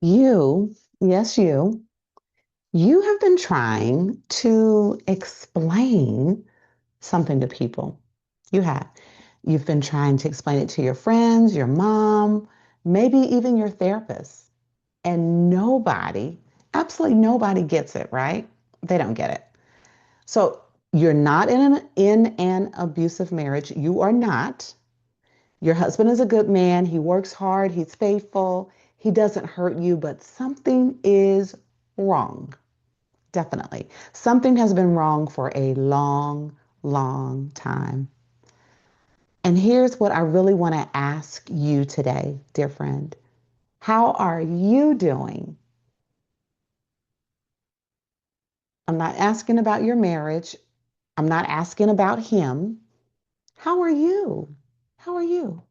You, yes, you have been trying to explain something to people. You have. You've been trying to explain it to your friends, your mom, maybe even your therapist. And nobody, absolutely nobody gets it, right? They don't get it. So you're not in an abusive marriage. You are not. Your husband is a good man. He works hard. He's faithful. He doesn't hurt you, but something is wrong. Definitely. Something has been wrong for a long, long time. And here's what I really want to ask you today, dear friend. How are you doing? I'm not asking about your marriage. I'm not asking about him. How are you? How are you?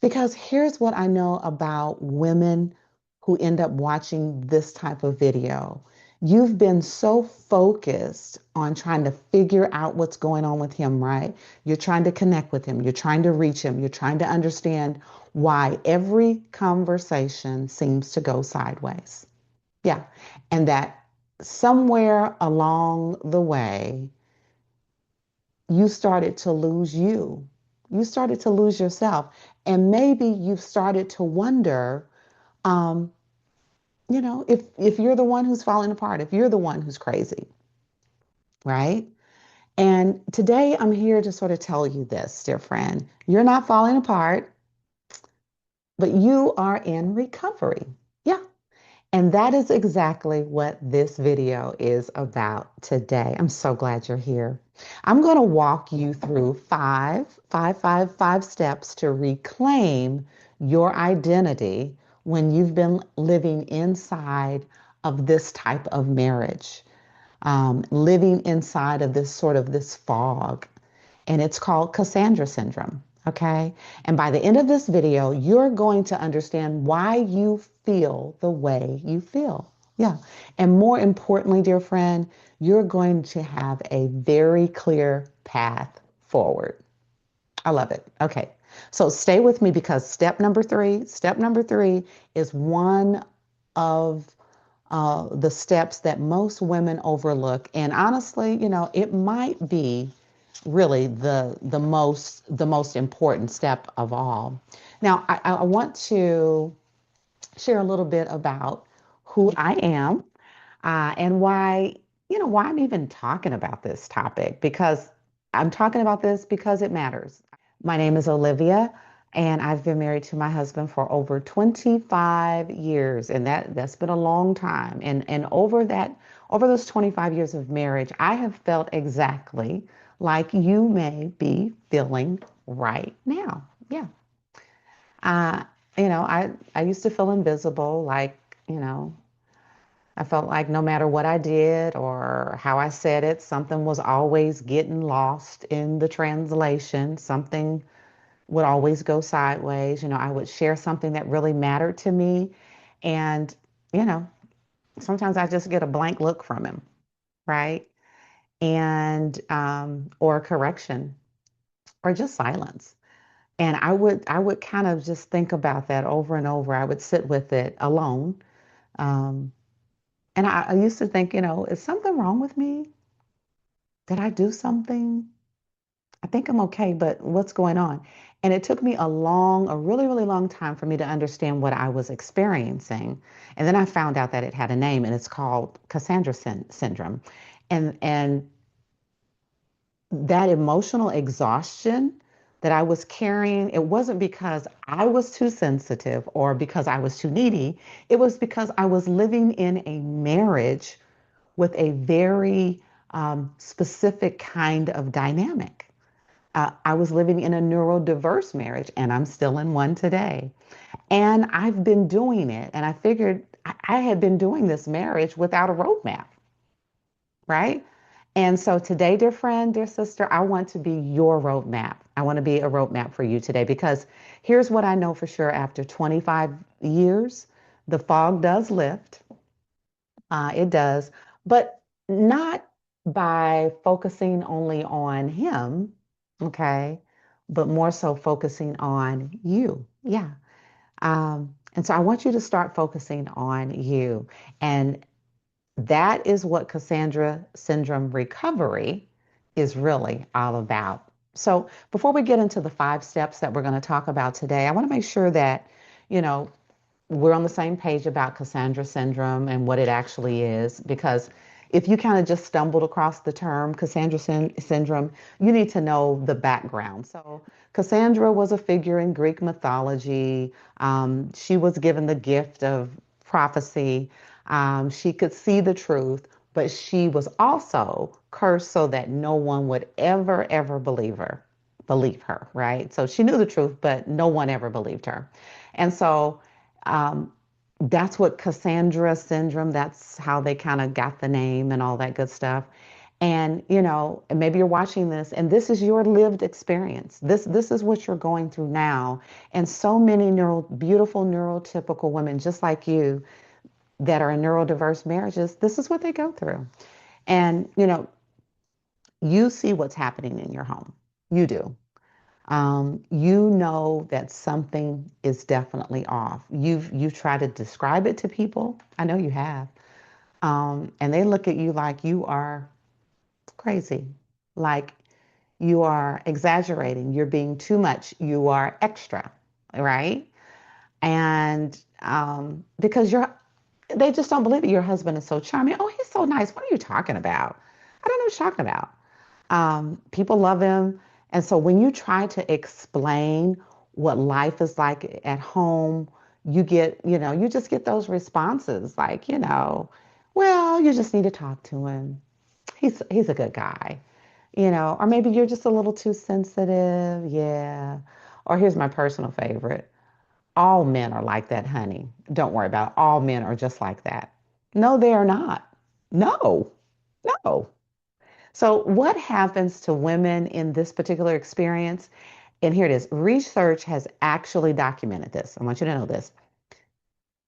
Because here's what I know about women who end up watching this type of video. You've been so focused on trying to figure out what's going on with him, right? You're trying to connect with him. You're trying to reach him. You're trying to understand why every conversation seems to go sideways. Yeah. And that somewhere along the way, you started to lose you. You started to lose yourself. And maybe you've started to wonder, um, if you're the one who's falling apart, if you're the one who's crazy, right? And today I'm here to sort of tell you this, dear friend. You're not falling apart, but you are in recovery. Yeah. And that is exactly what this video is about today. I'm so glad you're here. I'm going to walk you through five steps to reclaim your identity when you've been living inside of this type of marriage, living inside of this fog, and it's called Cassandra Syndrome. Okay. And by the end of this video, you're going to understand why you feel the way you feel. Yeah. And more importantly, dear friend, you're going to have a very clear path forward. I love it. Okay. So stay with me because step number three is one of the steps that most women overlook. And honestly, it might be really the most important step of all. Now, I want to share a little bit about who I am and why I'm even talking about this topic because I'm talking about this because it matters. My name is Olivia, and I've been married to my husband for over 25 years, and that's been a long time. And over those 25 years of marriage, I have felt exactly like you may be feeling right now. Yeah. Uh, I used to feel invisible, like, you know, I felt like no matter what I did or how I said it, something was always getting lost in the translation. Something would always go sideways. I would share something that really mattered to me. And, you know, sometimes I just get a blank look from him, right? Or a correction or just silence. And I would kind of just think about that over and over. I would sit with it alone. Um, and I used to think, is something wrong with me? Did I do something? I think I'm okay, but what's going on? And it took me a really, really long time for me to understand what I was experiencing. And then I found out that it had a name and it's called Cassandra syndrome. And that emotional exhaustion that I was carrying, it wasn't because I was too sensitive or because I was too needy. It was because I was living in a marriage with a very specific kind of dynamic. I was living in a neurodiverse marriage, and I'm still in one today. And I've been doing it, and I figured I had been doing this marriage without a roadmap, right? And so today, dear friend, dear sister, I want to be your roadmap. I want to be a roadmap for you today because here's what I know for sure after 25 years, the fog does lift. It does, but not by focusing only on him, okay, but more so focusing on you. Yeah. And so I want you to start focusing on you. And that is what Cassandra Syndrome recovery is really all about. So before we get into the 5 steps that we're going to talk about today, I want to make sure that, you know, we're on the same page about Cassandra syndrome and what it actually is. Because if you kind of just stumbled across the term Cassandra syndrome, you need to know the background. So, Cassandra was a figure in Greek mythology. She was given the gift of prophecy. She could see the truth, but she was also cursed so that no one would ever believe her, right? So she knew the truth, but no one ever believed her. And so um, that's what Cassandra syndrome, that's how they kind of got the name and all that good stuff. And maybe you're watching this and this is your lived experience. This is what you're going through now. And so many beautiful neurotypical women just like you that are in neurodiverse marriages, this is what they go through. And you see what's happening in your home. You do. You know that something is definitely off. You've tried to describe it to people. I know you have. And they look at you like you are crazy, like you are exaggerating, you're being too much, you are extra, right? And because they just don't believe it. Your husband is so charming. Oh, he's so nice. What are you talking about? I don't know what you're talking about. People love him. And so when you try to explain what life is like at home, you just get those responses like, well, you just need to talk to him. He's a good guy, or maybe you're just a little too sensitive. Yeah. Or here's my personal favorite. All men are like that, honey. Don't worry about it. All men are just like that. No, they are not. No, no. So, what happens to women in this particular experience? And here it is. Research has actually documented this. I want you to know this.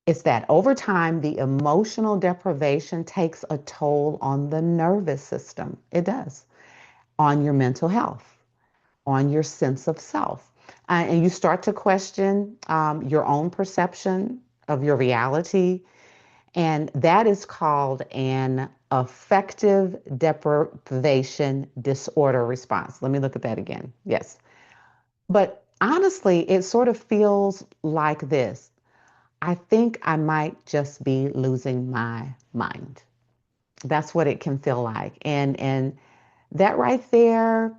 It's that over time, the emotional deprivation takes a toll on the nervous system. It does, on your mental health, on your sense of self. And you start to question your own perception of your reality. And that is called an affective deprivation disorder response. Let me look at that again. Yes. But honestly, it sort of feels like this. I think I might just be losing my mind. That's what it can feel like. And that right there,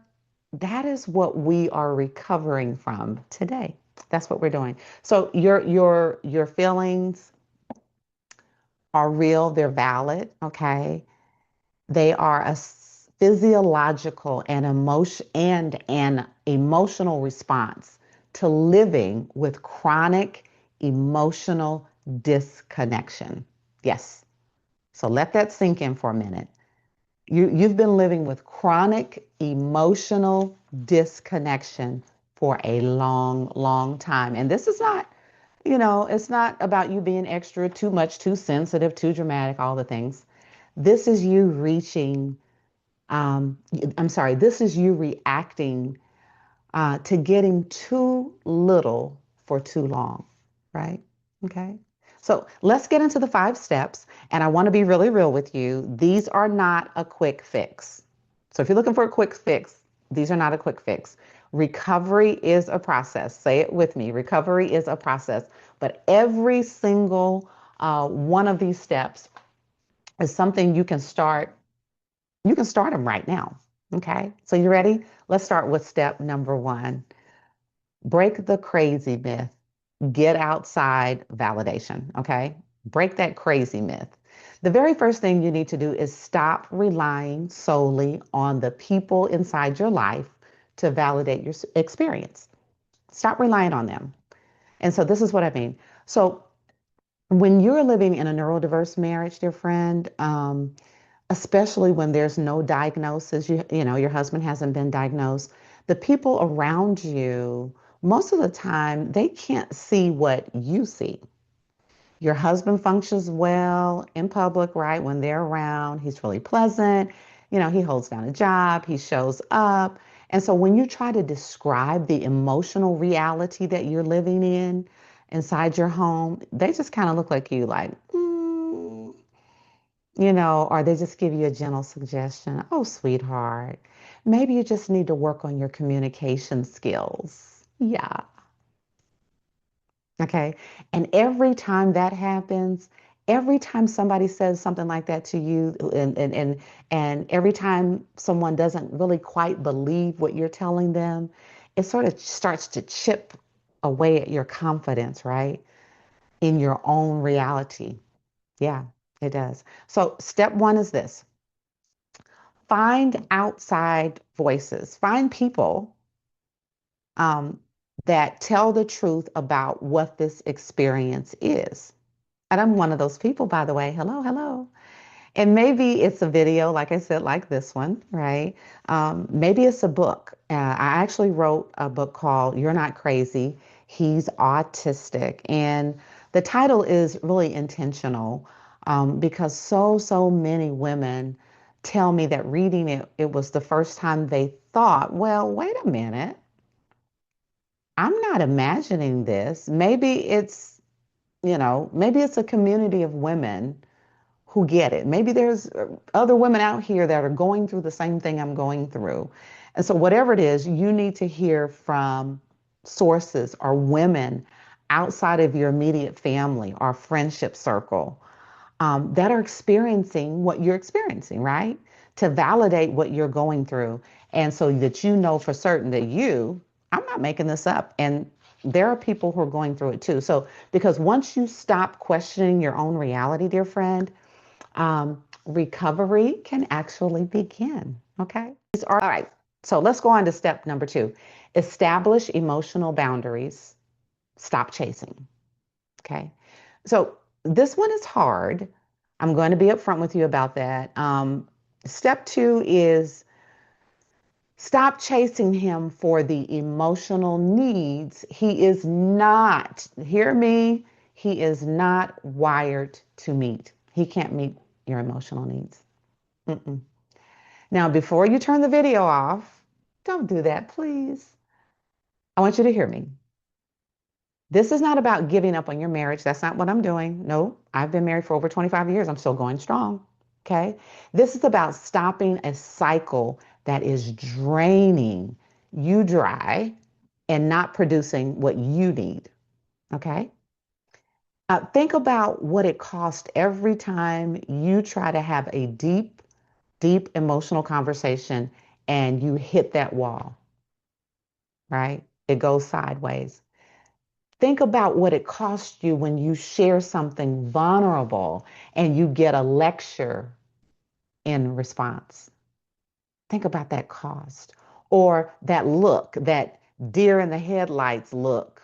that is what we are recovering from today. That's what we're doing. So your feelings are real, they're valid, okay? They are a physiological and an emotional response to living with chronic emotional disconnection. Yes. So let that sink in for a minute. You've been living with chronic emotional disconnection for a long time. And this is not, it's not about you being extra, too much, too sensitive, too dramatic, all the things. This is you reaching, I'm sorry, this is you reacting to getting too little for too long, right? Okay. So let's get into the 5 steps. And I want to be really real with you. These are not a quick fix. So if you're looking for a quick fix, these are not a quick fix. Recovery is a process. Say it with me. Recovery is a process. But every single one of these steps is something you can start. You can start them right now. Okay. So you ready? Let's start with step number 1. Break the crazy myth. Get outside validation, okay? Break that crazy myth. The very first thing you need to do is stop relying solely on the people inside your life to validate your experience. Stop relying on them. And so this is what I mean. So when you're living in a neurodiverse marriage, dear friend, especially when there's no diagnosis, your husband hasn't been diagnosed, the people around you, most of the time, they can't see what you see. Your husband functions well in public, right? When they're around, he's really pleasant. He holds down a job, he shows up. And so when you try to describe the emotional reality that you're living in, inside your home, they just kind of look like you, like, or they just give you a gentle suggestion. Oh, sweetheart, maybe you just need to work on your communication skills. Yeah. Okay. And every time that happens, every time somebody says something like that to you, and every time someone doesn't really quite believe what you're telling them, it sort of starts to chip away at your confidence, right? In your own reality. Yeah, it does. So step one is this: find outside voices, find people um, that tell the truth about what this experience is. And I'm one of those people, by the way. Hello, hello. And maybe it's a video, like I said, like this one, right? Maybe it's a book. I actually wrote a book called You're Not Crazy, He's Autistic. And the title is really intentional because so many women tell me that reading it, it was the first time they thought, well, wait a minute, I'm not imagining this. Maybe it's a community of women who get it. Maybe there's other women out here that are going through the same thing I'm going through. And so, whatever it is, you need to hear from sources or women outside of your immediate family or friendship circle that are experiencing what you're experiencing, right? To validate what you're going through. And so that you know for certain that I'm not making this up. And there are people who are going through it too. So, because once you stop questioning your own reality, dear friend, recovery can actually begin. Okay. All right. So let's go on to step number 2. Establish emotional boundaries. Stop chasing. Okay. So this one is hard. I'm going to be upfront with you about that. Step 2 is stop chasing him for the emotional needs. He is not, hear me, he is not wired to meet. He can't meet your emotional needs. Mm-mm. Now, before you turn the video off, don't do that, please. I want you to hear me. This is not about giving up on your marriage. That's not what I'm doing. No, I've been married for over 25 years. I'm still going strong. Okay. This is about stopping a cycle that is draining you dry and not producing what you need. Okay. Think about what it costs every time you try to have a deep emotional conversation and you hit that wall, right? It goes sideways. Think about what it costs you when you share something vulnerable and you get a lecture in response. Think about that cost. Or that look, that deer in the headlights look,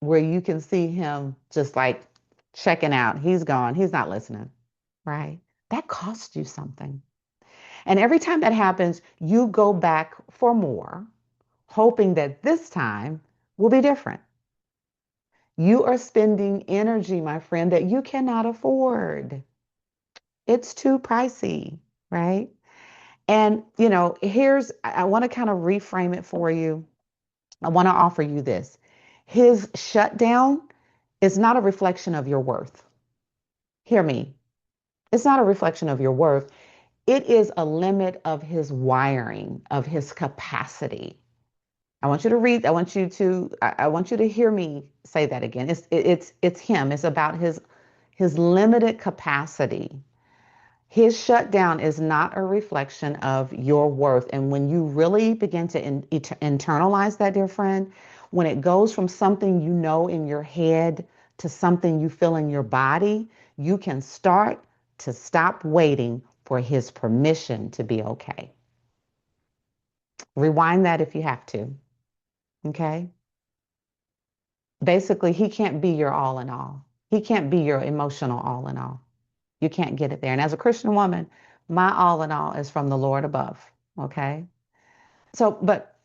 where you can see him just like checking out. He's gone. He's not listening, right? That costs you something. And every time that happens, you go back for more, hoping that this time will be different. You are spending energy, my friend, that you cannot afford. It's too pricey, right? And, I want to kind of reframe it for you. I want to offer you this. His shutdown is not a reflection of your worth. Hear me. It's not a reflection of your worth. It is a limit of his wiring, of his capacity. I want you to read. I want you to hear me say that again. It's him. It's about his limited capacity. His shutdown is not a reflection of your worth. And when you really begin to internalize that, dear friend, when it goes from something you know in your head to something you feel in your body, you can start to stop waiting for his permission to be okay. Rewind that if you have to. Okay. Basically, he can't be your all in all. He can't be your emotional all in all. You can't get it there. And as a Christian woman, my all in all is from the Lord above. Okay. So, but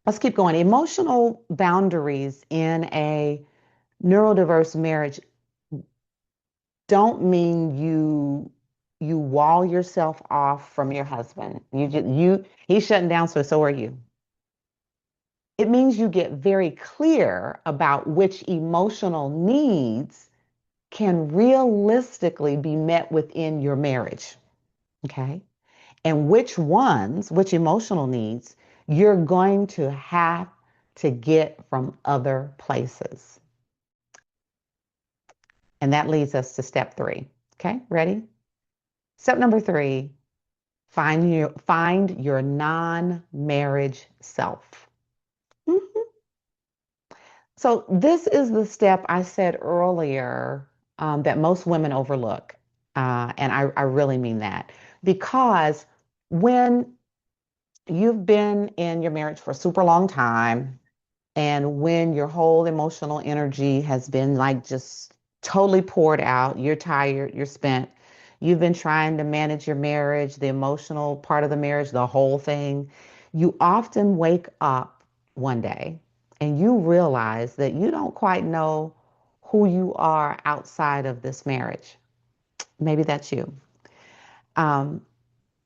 let's keep going. Emotional boundaries in a neurodiverse marriage don't mean you wall yourself off from your husband. He's shutting down, so are you. It means you get very clear about which emotional needs can realistically be met within your marriage. Okay. And which emotional needs you're going to have to get from other places. And that leads us to step 3. Okay, ready? Step number 3, find your non-marriage self. Mhm. So this is the step I said earlier that most women overlook. And I really mean that because when you've been in your marriage for a super long time, and when your whole emotional energy has been like just totally poured out, you're tired, you're spent, you've been trying to manage your marriage, the emotional part of the marriage, the whole thing, you often wake up one day and you realize that you don't quite know who you are outside of this marriage. Maybe that's you. Um,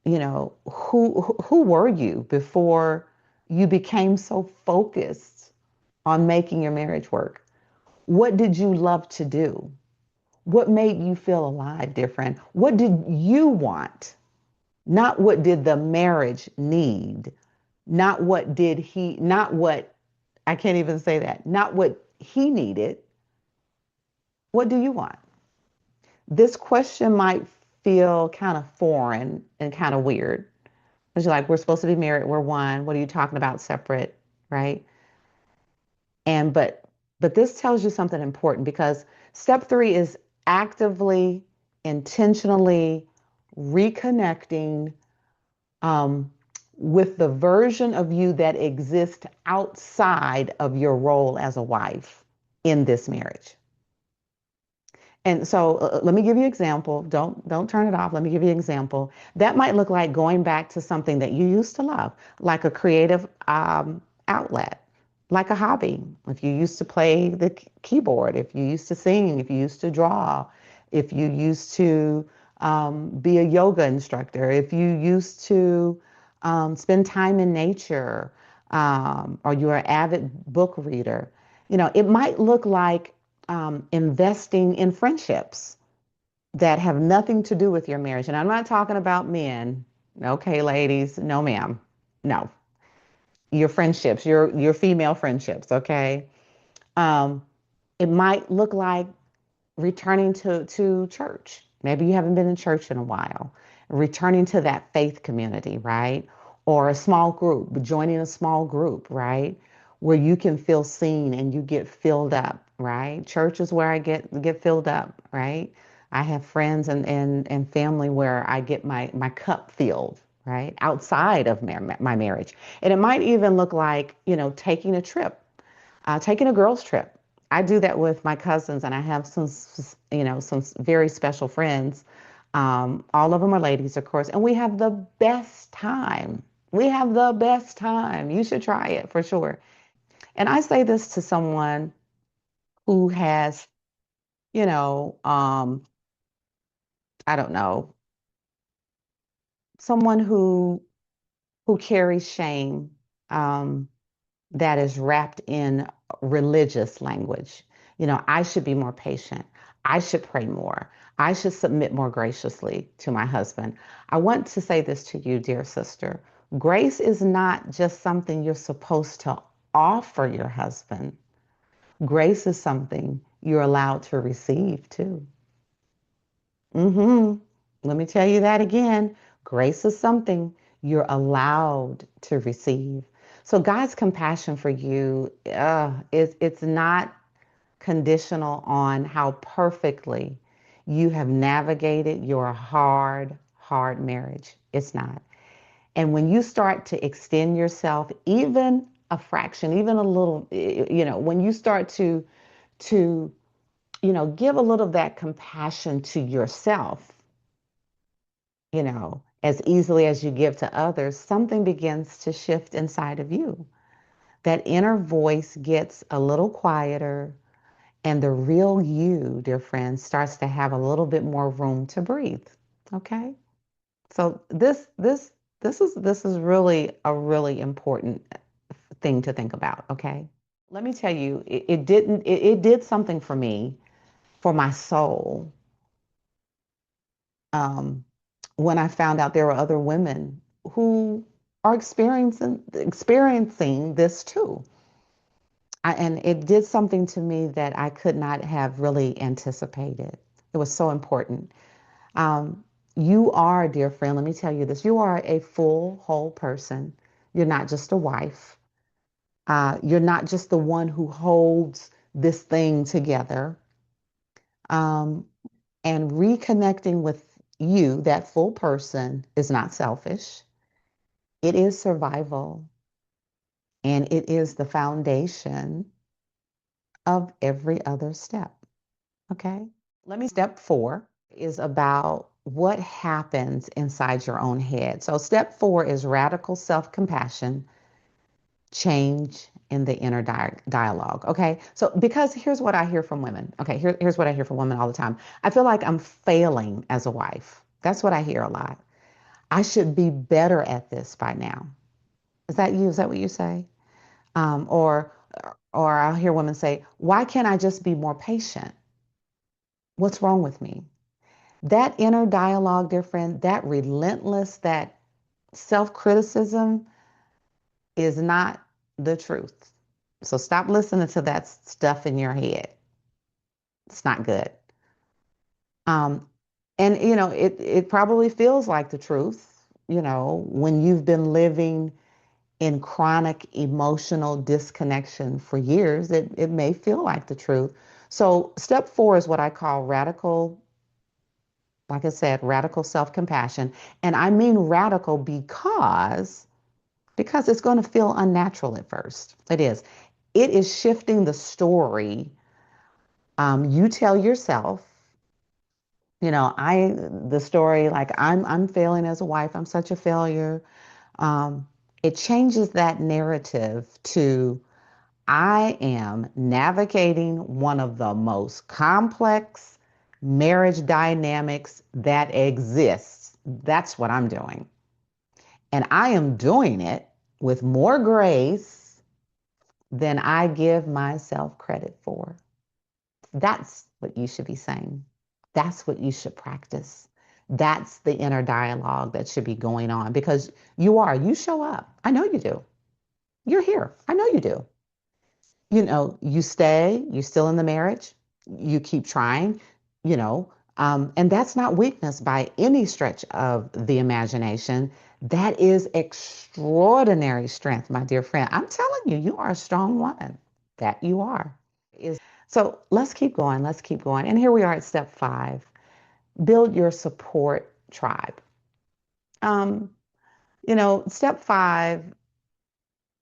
who were you before you became so focused on making your marriage work? What did you love to do? What made you feel alive, dear friend? What did you want? Not what did the marriage need? Not what, I can't even say that, not what he needed. What do you want? This question might feel kind of foreign and kind of weird. Because you're like, we're supposed to be married, we're one. What are you talking about separate, right? And but this tells you something important because step 3 is actively, intentionally reconnecting um, with the version of you that exists outside of your role as a wife in this marriage. And so let me give you an example. Don't turn it off. Let me give you an example. That might look like going back to something that you used to love, like a creative outlet, like a hobby. If you used to play the keyboard, if you used to sing, if you used to draw, if you used to be a yoga instructor, if you used to spend time in nature, or you're an avid book reader, it might look like investing in friendships that have nothing to do with your marriage. And I'm not talking about men. Okay, ladies, no, ma'am. No, your friendships, your female friendships. Okay, um, it might look like returning to church. Maybe you haven't been in church in a while. Returning to that faith community, right? Or a small group, joining a small group, right? Where you can feel seen and you get filled up, right? Church is where I get filled up, right? I have friends and family where I get my cup filled, right? Outside of my marriage. And it might even look like, taking a trip, taking a girls' trip. I do that with my cousins, and I have some very special friends. All of them are ladies, of course, and we have the best time. We have the best time. You should try it for sure. And I say this to someone who has, you know, um, I don't know, someone who carries shame, um, that is wrapped in religious language. I should be more patient. I should pray more. I should submit more graciously to my husband. I want to say this to you, dear sister. Grace is not just something you're supposed to offer your husband. Grace is something you're allowed to receive too. hmm Let me tell you that again. Grace is something you're allowed to receive. So God's compassion for you it's not conditional on how perfectly you have navigated your hard marriage. It's not. And when you start to extend yourself, even a fraction, even a little, when you start to give a little of that compassion to yourself, as easily as you give to others, something begins to shift inside of you. That inner voice gets a little quieter, and the real you, dear friends, starts to have a little bit more room to breathe. Okay? So this is really a really important thing to think about, okay? Let me tell you, it did something for me, for my soul, um, when I found out there were other women who are experiencing this too. And it did something to me that I could not have really anticipated. It was so important. Um, you are, dear friend, let me tell you this, you are a full, whole person. You're not just a wife. You're not just the one who holds this thing together. Um, and reconnecting with you, that full person, is not selfish. It is survival, and it is the foundation of every other step. Okay. Step 4 is about what happens inside your own head. So, step 4 is radical self compassion, change in the inner dialogue. Okay. So, because here's what I hear from women. Okay. Here's what I hear from women all the time. I feel like I'm failing as a wife. That's what I hear a lot. I should be better at this by now. Is that you? Is that what you say? Um, or, or I'll hear women say, why can't I just be more patient? What's wrong with me? That inner dialogue, dear friend, that relentless, that self criticism is not the truth. So stop listening to that stuff in your head. It's not good. Um, and, it probably feels like the truth, when you've been living in chronic emotional disconnection for years, it may feel like the truth. So, step 4 is what I call radical, like I said, radical self-compassion. And I mean radical because it's going to feel unnatural at first. It is. It is shifting the story you tell yourself. The story like I'm failing as a wife. I'm such a failure. Um, it changes that narrative to I am navigating one of the most complex marriage dynamics that exists. That's what I'm doing. And I am doing it with more grace than I give myself credit for. That's what you should be saying. That's what you should practice. That's the inner dialogue that should be going on because you show up. I know you do. You're here. I know you do. You stay, you still in the marriage, you keep trying, and that's not weakness by any stretch of the imagination. That is extraordinary strength, my dear friend. I'm telling you, you are a strong woman. That you are. So let's keep going. Let's keep going. And here we are at step 5. Build your support tribe. Um, step 5,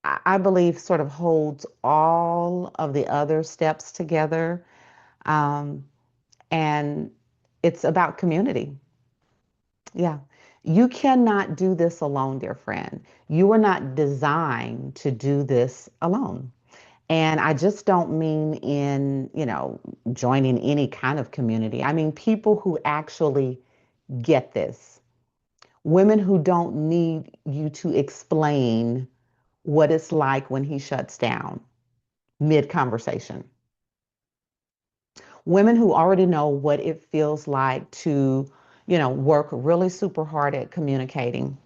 I believe, sort of holds all of the other steps together. Um, and it's about community. Yeah. You cannot do this alone, dear friend. You were not designed to do this alone. And I just don't mean in, joining any kind of community. I mean people who actually get this. Women who don't need you to explain what it's like when he shuts down mid conversation. Women who already know what it feels like to, work really super hard at communicating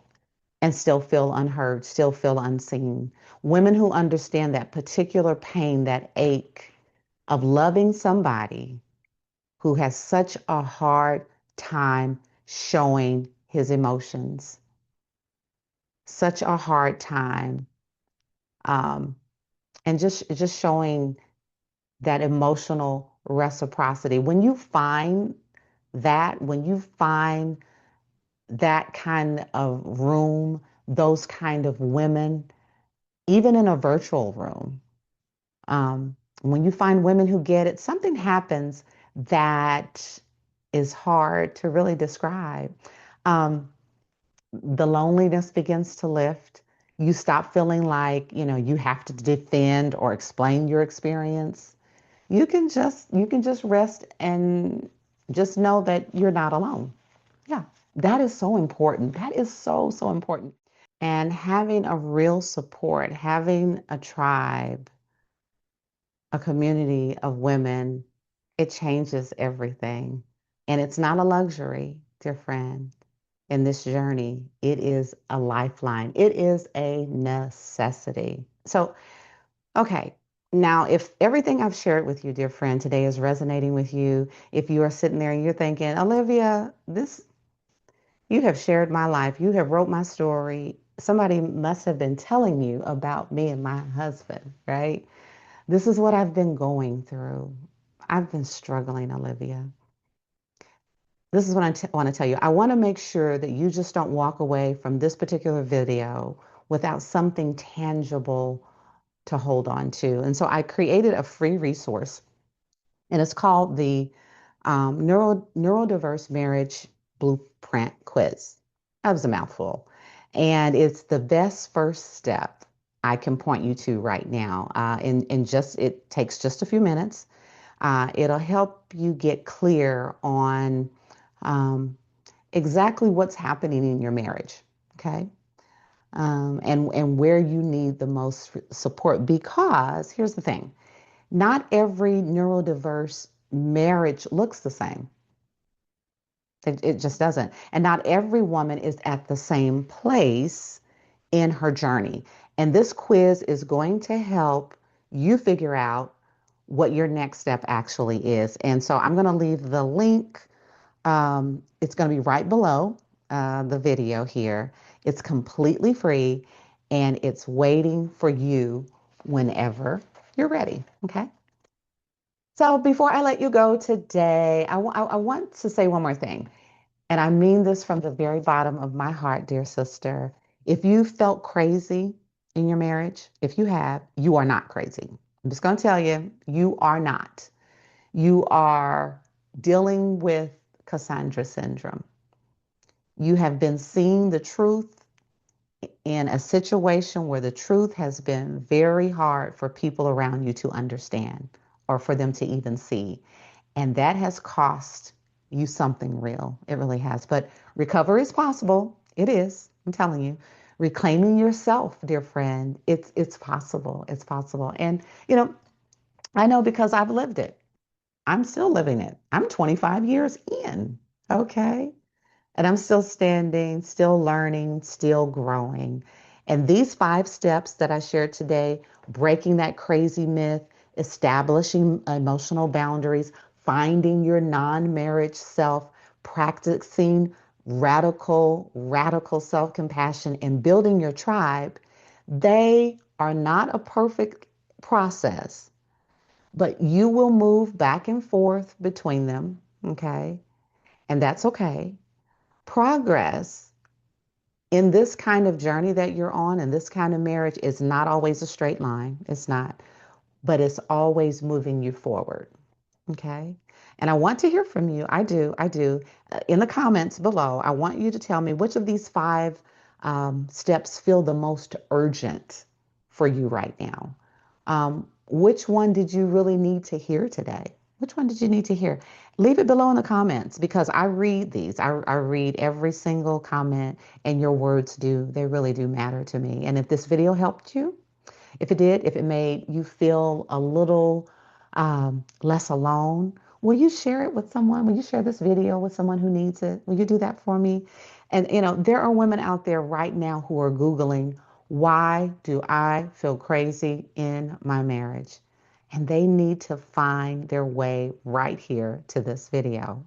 and still feel unheard, still feel unseen. Women who understand that particular pain, that ache of loving somebody who has such a hard time showing his emotions, such a hard time, um, and just showing that emotional reciprocity. When you find that kind of room, those kind of women, even in a virtual room, when you find women who get it, something happens that is hard to really describe. Um, the loneliness begins to lift. You stop feeling like, you have to defend or explain your experience. You can just rest and just know that you're not alone. Yeah, that is so important. That is so, so important. And having a real support, having a tribe, a community of women, it changes everything. And it's not a luxury, dear friend, in this journey. It is a lifeline, it is a necessity. So, okay. Now, if everything I've shared with you, dear friend, today is resonating with you, if you are sitting there and you're thinking, Olivia, this you have shared my life. You have wrote my story. Somebody must have been telling you about me and my husband, right? This is what I've been going through. I've been struggling, Olivia. This is what I want to tell you. I want to make sure that you just don't walk away from this particular video without something tangible to hold on to. And so I created a free resource, and it's called the neurodiverse marriage blueprint quiz. That was a mouthful. And it's the best first step I can point you to right now. And just it takes just a few minutes. It'll help you get clear on um, exactly what's happening in your marriage. Okay. And where you need the most support. Because here's the thing, not every neurodiverse marriage looks the same. It just doesn't. And not every woman is at the same place in her journey. And this quiz is going to help you figure out what your next step actually is. And so I'm going to leave the link. It's going to be right below the video here. It's completely free and it's waiting for you whenever you're ready. Okay. So before I let you go today, I want to say one more thing. And I mean this from the very bottom of my heart, dear sister. If you felt crazy in your marriage, if you have, you are not crazy. I'm just going to tell you, you are not. You are dealing with Cassandra syndrome. You have been seeing the truth in a situation where the truth has been very hard for people around you to understand or for them to even see. And that has cost you something real. It really has. But recovery is possible. It is. I'm telling you. Reclaiming yourself, dear friend, it's possible. It's possible. And I know because I've lived it. I'm still living it. I'm 25 years in. Okay. And I'm still standing, still learning, still growing. And these 5 steps that I shared today, breaking that crazy myth, establishing emotional boundaries, finding your non-marriage self, practicing radical self-compassion, and building your tribe, they are not a perfect process, but you will move back and forth between them. Okay. And that's okay. Progress in this kind of journey that you're on and this kind of marriage is not always a straight line. It's not, but it's always moving you forward. Okay. And I want to hear from you. I do. I do. In the comments below, I want you to tell me which of these 5 steps feel the most urgent for you right now. Which one did you really need to hear today? Which one did you need to hear? Leave it below in the comments because I read these. I read every single comment, and your words they really do matter to me. And if this video helped you, if it did, if it made you feel a little less alone, will you share it with someone? Will you share this video with someone who needs it? Will you do that for me? And there are women out there right now who are Googling, why do I feel crazy in my marriage? And they need to find their way right here to this video.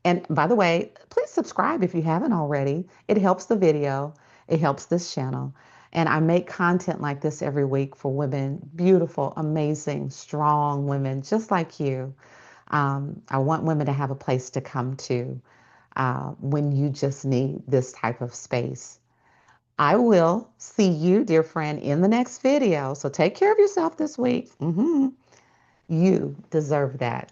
And by the way, please subscribe if you haven't already. It helps the video. It helps this channel. And I make content like this every week for women, beautiful, amazing, strong women just like you. I want women to have a place to come to when you just need this type of space. I will see you, dear friend, in the next video. So take care of yourself this week. You deserve that.